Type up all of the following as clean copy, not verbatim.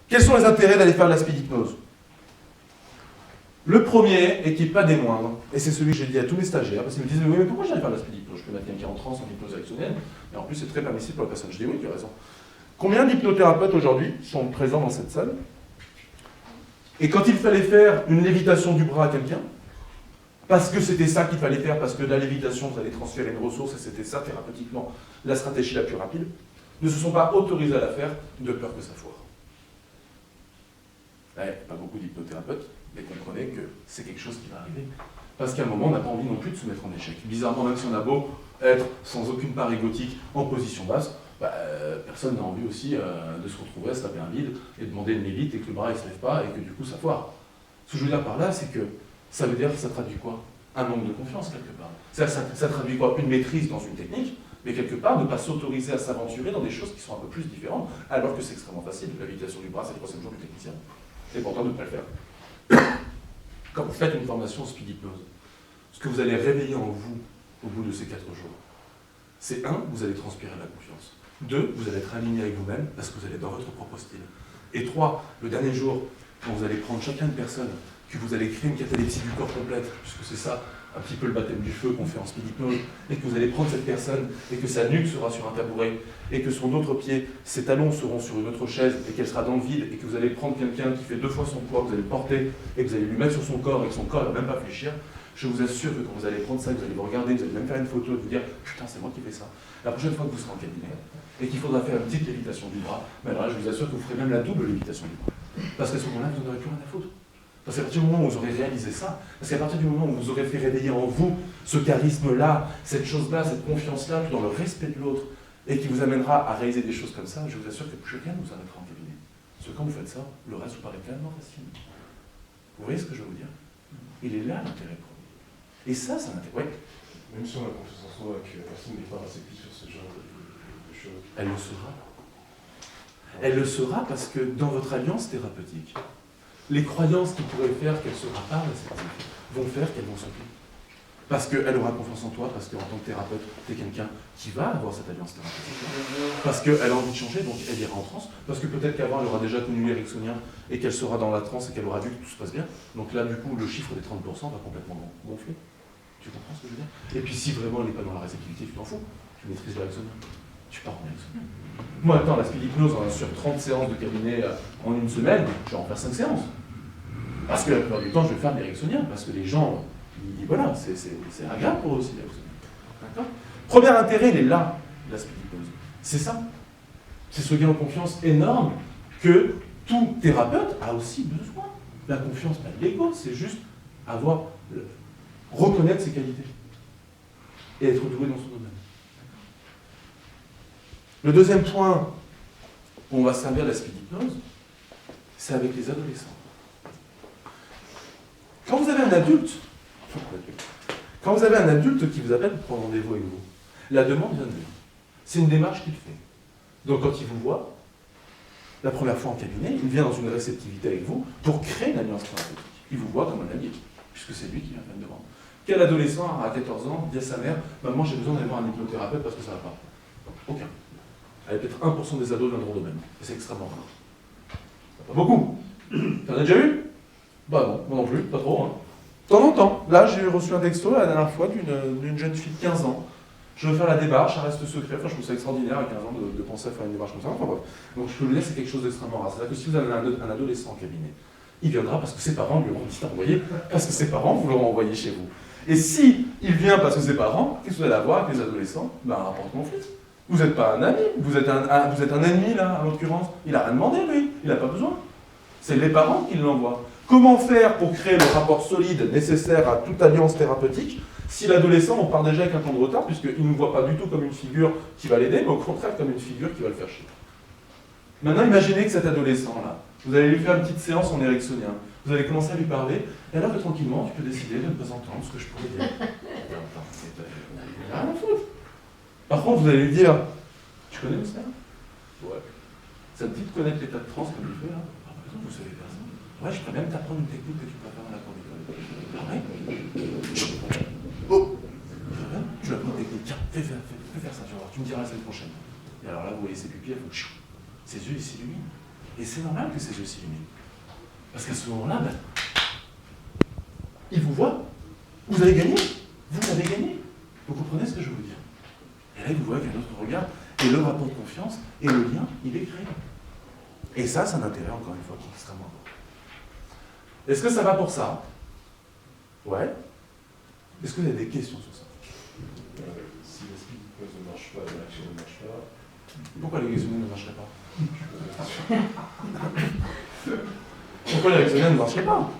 Quels sont les intérêts d'aller faire de la speed hypnose? Le premier, et qui n'est pas des moindres, et c'est celui que j'ai dit à tous mes stagiaires, parce qu'ils me disent oui, mais pourquoi j'allais faire de la speed hypnose? Je peux mettre quelqu'un en transe, en hypnose érectionnelle, et en plus c'est très permissible pour la personne. Je dis oui, tu as raison. Combien d'hypnothérapeutes aujourd'hui sont présents dans cette salle? Et quand il fallait faire une lévitation du bras à quelqu'un, parce que c'était ça qu'il fallait faire, parce que de la lévitation, vous allez transférer une ressource, et c'était ça thérapeutiquement la stratégie la plus rapide, ne se sont pas autorisés à la faire de peur que ça foire. Pas beaucoup d'hypnothérapeutes, mais comprenez que c'est quelque chose qui va arriver. Parce qu'à un moment, on n'a pas envie non plus de se mettre en échec. Bizarrement, même si on a beau être sans aucune part égotique en position basse, personne n'a envie aussi de se retrouver à se taper un vide et de demander une élite et que le bras ne se lève pas et que du coup ça foire. Ce que je veux dire par là, c'est que ça veut dire que ça traduit quoi? Un manque de confiance quelque part. Ça traduit quoi? Une maîtrise dans une technique, mais quelque part ne pas s'autoriser à s'aventurer dans des choses qui sont un peu plus différentes, alors que c'est extrêmement facile. La lévitation du bras, c'est le troisième jour du technicien. C'est important de ne pas le faire. Quand vous faites une formation speed hypnose, ce que vous allez réveiller en vous au bout de ces 4 jours, c'est 1, vous allez transpirer de la confiance. 2, vous allez être aligné avec vous-même parce que vous allez être dans votre propre style. Et 3, le dernier jour, quand vous allez prendre chacun de personnes, que vous allez créer une catalepsie du corps complète, puisque c'est ça un petit peu le baptême du feu qu'on fait en speed hypnose, et que vous allez prendre cette personne et que sa nuque sera sur un tabouret, et que son autre pied, ses talons seront sur une autre chaise, et qu'elle sera dans le vide, et que vous allez prendre quelqu'un qui fait 2 fois son poids, que vous allez le porter, et que vous allez lui mettre sur son corps, et que son corps ne va même pas fléchir, je vous assure que quand vous allez prendre ça, vous allez vous regarder, vous allez même faire une photo et vous dire « Putain, c'est moi qui fais ça ». La prochaine fois que vous serez en cabinet, et qu'il faudra faire une petite lévitation du bras, mais alors là, je vous assure que vous ferez même la double lévitation du bras. Parce qu'à ce moment-là, vous n'en aurez plus rien à foutre. Parce qu'à partir du moment où vous aurez réalisé ça, parce qu'à partir du moment où vous aurez fait réveiller en vous ce charisme-là, cette chose-là, cette confiance-là, tout dans le respect de l'autre, et qui vous amènera à réaliser des choses comme ça, je vous assure que plus rien ne vous arrêtera en cabinet. Parce que quand vous faites ça, le reste vous paraît tellement facile. Vous voyez ce que je veux vous dire? Il est là l'intérêt premier. Et ça l'intérêt. Ouais. Même si on a confiance en soi et que la personne n'est pas réceptive sur ce genre de choses. Elle le sera. Elle le sera parce que dans votre alliance thérapeutique, les croyances qui pourraient faire qu'elle ne sera pas réceptive vont faire qu'elles vont s'occuper. Parce qu'elle aura confiance en toi, parce qu'en tant que thérapeute, tu es quelqu'un qui va avoir cette alliance thérapeutique. Parce qu'elle a envie de changer, donc elle ira en transe. Parce que peut-être qu'avant, elle aura déjà connu l'éricksonien et qu'elle sera dans la transe et qu'elle aura vu que tout se passe bien. Donc là, du coup, le chiffre des 30% va complètement gonfler. Tu comprends ce que je veux dire? Et puis si vraiment elle n'est pas dans la réceptivité, tu t'en fous. Tu maîtrises l'éricksonien. Tu pars enéricksonien. Moi, attends, la speed hypnose, sur 30 séances de cabinet en une semaine, je vais en faire 5 séances. Parce que la plupart du temps, je vais faire de l'éricksonien. Parce que les gens, voilà, c'est agréable pour eux aussi, l'éricksonien. D'accord? Premier intérêt, il est là, la speed hypnose. C'est ça. C'est ce gain de confiance énorme que tout thérapeute a aussi besoin. La confiance, pas de l'ego, c'est juste reconnaître ses qualités et être doué dans son domaine. Le deuxième point où on va servir la speed hypnose, c'est avec les adolescents. Quand vous avez un adulte qui vous appelle pour prendre rendez-vous avec vous, la demande vient de lui. C'est une démarche qu'il fait. Donc quand il vous voit, la première fois en cabinet, il vient dans une réceptivité avec vous pour créer une alliance thérapeutique. Il vous voit comme un ami, puisque c'est lui qui vient faire une demande. Quel adolescent à 14 ans dit à sa mère « Maman, j'ai besoin d'aller voir un hypnothérapeute parce que ça ne va pas ». Aucun. Allez, peut-être 1% des ados viendront de même. Et c'est extrêmement rare. Pas beaucoup. T'en as déjà eu? Bah non, moi non plus, pas trop. Hein. De temps en temps. Là, j'ai reçu un texto la dernière fois d'une jeune fille de 15 ans. Je veux faire la démarche, ça reste secret. Enfin, je trouve ça extraordinaire à 15 ans de penser à faire une démarche comme ça. Enfin bref. Donc je peux vous dire, c'est quelque chose d'extrêmement rare. C'est-à-dire que si vous avez un adolescent en cabinet, il viendra parce que ses parents lui auront dit d'envoyer, parce que ses parents vous l'auront envoyé chez vous. Et si il vient parce que ses parents, qu'est-ce que vous allez avoir avec les adolescents? Ben, un rapport de conflit. Vous n'êtes pas un ami, vous êtes un ennemi, là, en l'occurrence. Il n'a rien demandé, lui. Il n'a pas besoin. C'est les parents qui l'envoient. Comment faire pour créer le rapport solide nécessaire à toute alliance thérapeutique si l'adolescent, on part déjà avec un temps de retard, puisqu'il ne nous voit pas du tout comme une figure qui va l'aider, mais au contraire comme une figure qui va le faire chier. Maintenant, imaginez que cet adolescent-là, vous allez lui faire une petite séance en ericksonien. Vous allez commencer à lui parler, et alors que tranquillement, tu peux décider de ne pas entendre ce que je pourrais dire. Rien à foutre. Par contre, vous allez lui dire, tu connais ça? Ouais. Ça te dit de connaître l'état de transe comme il fait là? Ah, par exemple, vous savez faire ça. Ouais, je pourrais même t'apprendre une technique que tu peux faire dans la cour d'école. Ah ouais? Oh! Tu apprends une technique. Tiens, fais faire ça, tu vas voir. Tu me diras la semaine prochaine. Et alors là, vous voyez ses pupilles, elles font chou. Ses yeux, ils s'illuminent. Et c'est normal que ses yeux s'illuminent. Parce qu'à ce moment-là, ben, il vous voit. Vous avez gagné. Vous avez gagné. Vous comprenez ce que je veux dire? Et là, il vous voit avec un autre regard. Et le rapport de confiance et le lien, il est créé. Et ça, c'est un intérêt, encore une fois, qui est extrêmement important. Est-ce que ça va pour ça? Ouais. Est-ce que vous avez des questions sur ça? Si la speed hypnose ne marche pas, l'action ne marche pas. Pourquoi les réactionnaires ne marcheraient pas? Pourquoi les réactionnaires ne marcheraient pas?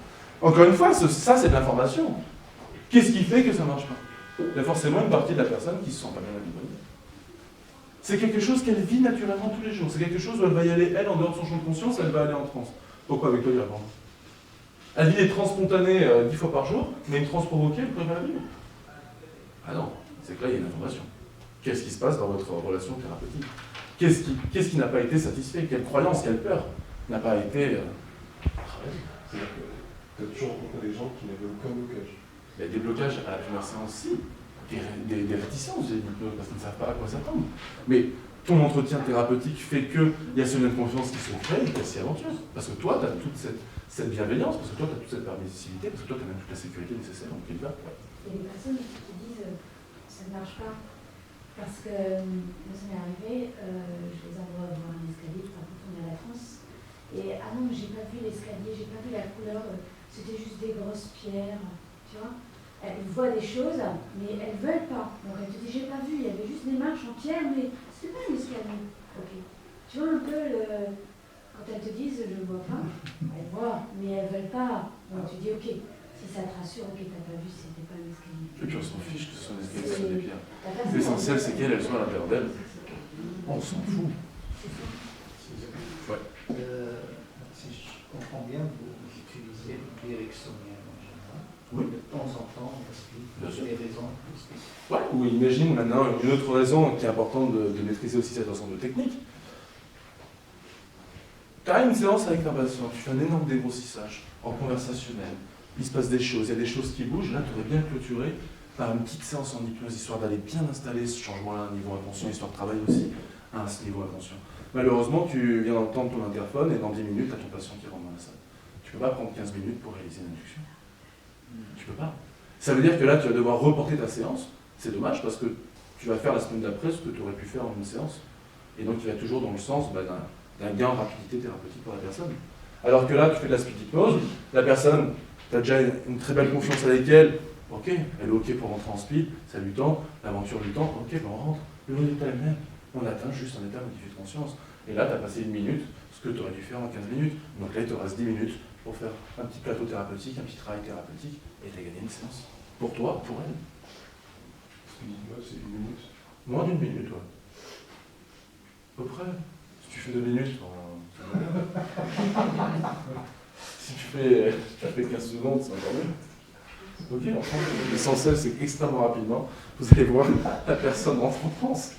Encore une fois, ça c'est de l'information. Qu'est-ce qui fait que ça ne marche pas? Il y a forcément une partie de la personne qui ne se sent pas bien accompagnée. C'est quelque chose qu'elle vit naturellement tous les jours. C'est quelque chose où elle va y aller, elle, en dehors de son champ de conscience, elle va aller en transe. Pourquoi avec toi, il répond? Elle vit des trans spontanées 10 fois par jour, mais une transe provoquée, elle ne pourrait pas la vivre. Ah non, c'est que là, il y a une information. Qu'est-ce qui se passe dans votre relation thérapeutique? Qu'est-ce qui n'a pas été satisfait? Quelle croyance, quelle peur n'a pas été travaillée? C'est-à-dire que tu as toujours rencontré des gens qui n'avaient aucun blocage. Il y a des blocages à la première séance, si. Des réticences, j'ai dit, parce qu'ils ne savent pas à quoi s'attendre. Mais ton entretien thérapeutique fait qu'il y a ce lien de confiance qui se crée et qu'elle s'y aventure. Parce que toi, tu as toute cette bienveillance, parce que toi, tu as toute cette permissivité, parce que toi, tu as même toute la sécurité nécessaire. Donc, il y va. Ouais. Il y a des personnes qui te disent ça ne marche pas. Parce que moi, ça m'est arrivé, je les envoie voir un escalier, par contre, on est à la France. Et ah non, j'ai pas vu l'escalier, j'ai pas vu la couleur, c'était juste des grosses pierres, tu vois. Elles voient des choses, mais elles veulent pas. Donc elles te disent, j'ai pas vu, il y avait juste des marches en pierre, mais c'était pas un escalier. Ok. Tu vois un peu quand elles te disent, je ne vois pas, elles voient, mais elles veulent pas. Donc tu dis, ok, si ça te rassure, ok, t'as pas vu, c'était pas un escalier. Et puis on s'en fiche que ce soit un escalier, ce soit des pierres. L'essentiel, c'est qu'elle soit à l'intérieur d'elle. On s'en fout. Ouais. Si je comprends bien, vous utilisez l'éricksonien en général. Oui. De temps en temps, on explique les raisons. Ouais, ou imagine maintenant une autre raison qui est importante de maîtriser aussi cette ensemble de techniques. Tu as une séance avec un patient, tu fais un énorme dégrossissage en conversationnel, il se passe des choses, il y a des choses qui bougent, là tu aurais bien clôturé par une petite séance en hypnose, histoire d'aller bien installer ce changement-là à un niveau inconscient, histoire de travailler aussi à ce niveau inconscient. Malheureusement, tu viens d'entendre ton interphone et dans 10 minutes, tu as ton patient qui rentre dans la salle. Tu ne peux pas prendre 15 minutes pour réaliser une induction. Tu peux pas. Ça veut dire que là, tu vas devoir reporter ta séance. C'est dommage parce que tu vas faire la semaine d'après ce que tu aurais pu faire en une séance. Et donc, il va toujours dans le sens d'un gain en rapidité thérapeutique pour la personne. Alors que là, tu fais de la speed hypnose, la personne, tu as déjà une très belle confiance avec elle. Ok, elle est ok pour rentrer en speed, ça lui tend, l'aventure lui tend, ok, ben on rentre. Le résultat est le même. On atteint juste un état modifié de conscience. Et là, tu as passé 1 minute, ce que tu aurais dû faire en 15 minutes. Donc là, il te reste 10 minutes pour faire un petit plateau thérapeutique, un petit travail thérapeutique, et tu as gagné une séance. Pour toi, pour elle. Moi, c'est 1 minute. Moins d'1 minute, ouais. À peu près. Si tu fais 2 minutes, si tu fais 15 secondes, c'est encore mieux. Ok, l'essentiel, c'est qu'extrêmement rapidement, vous allez voir la personne rentre en transe.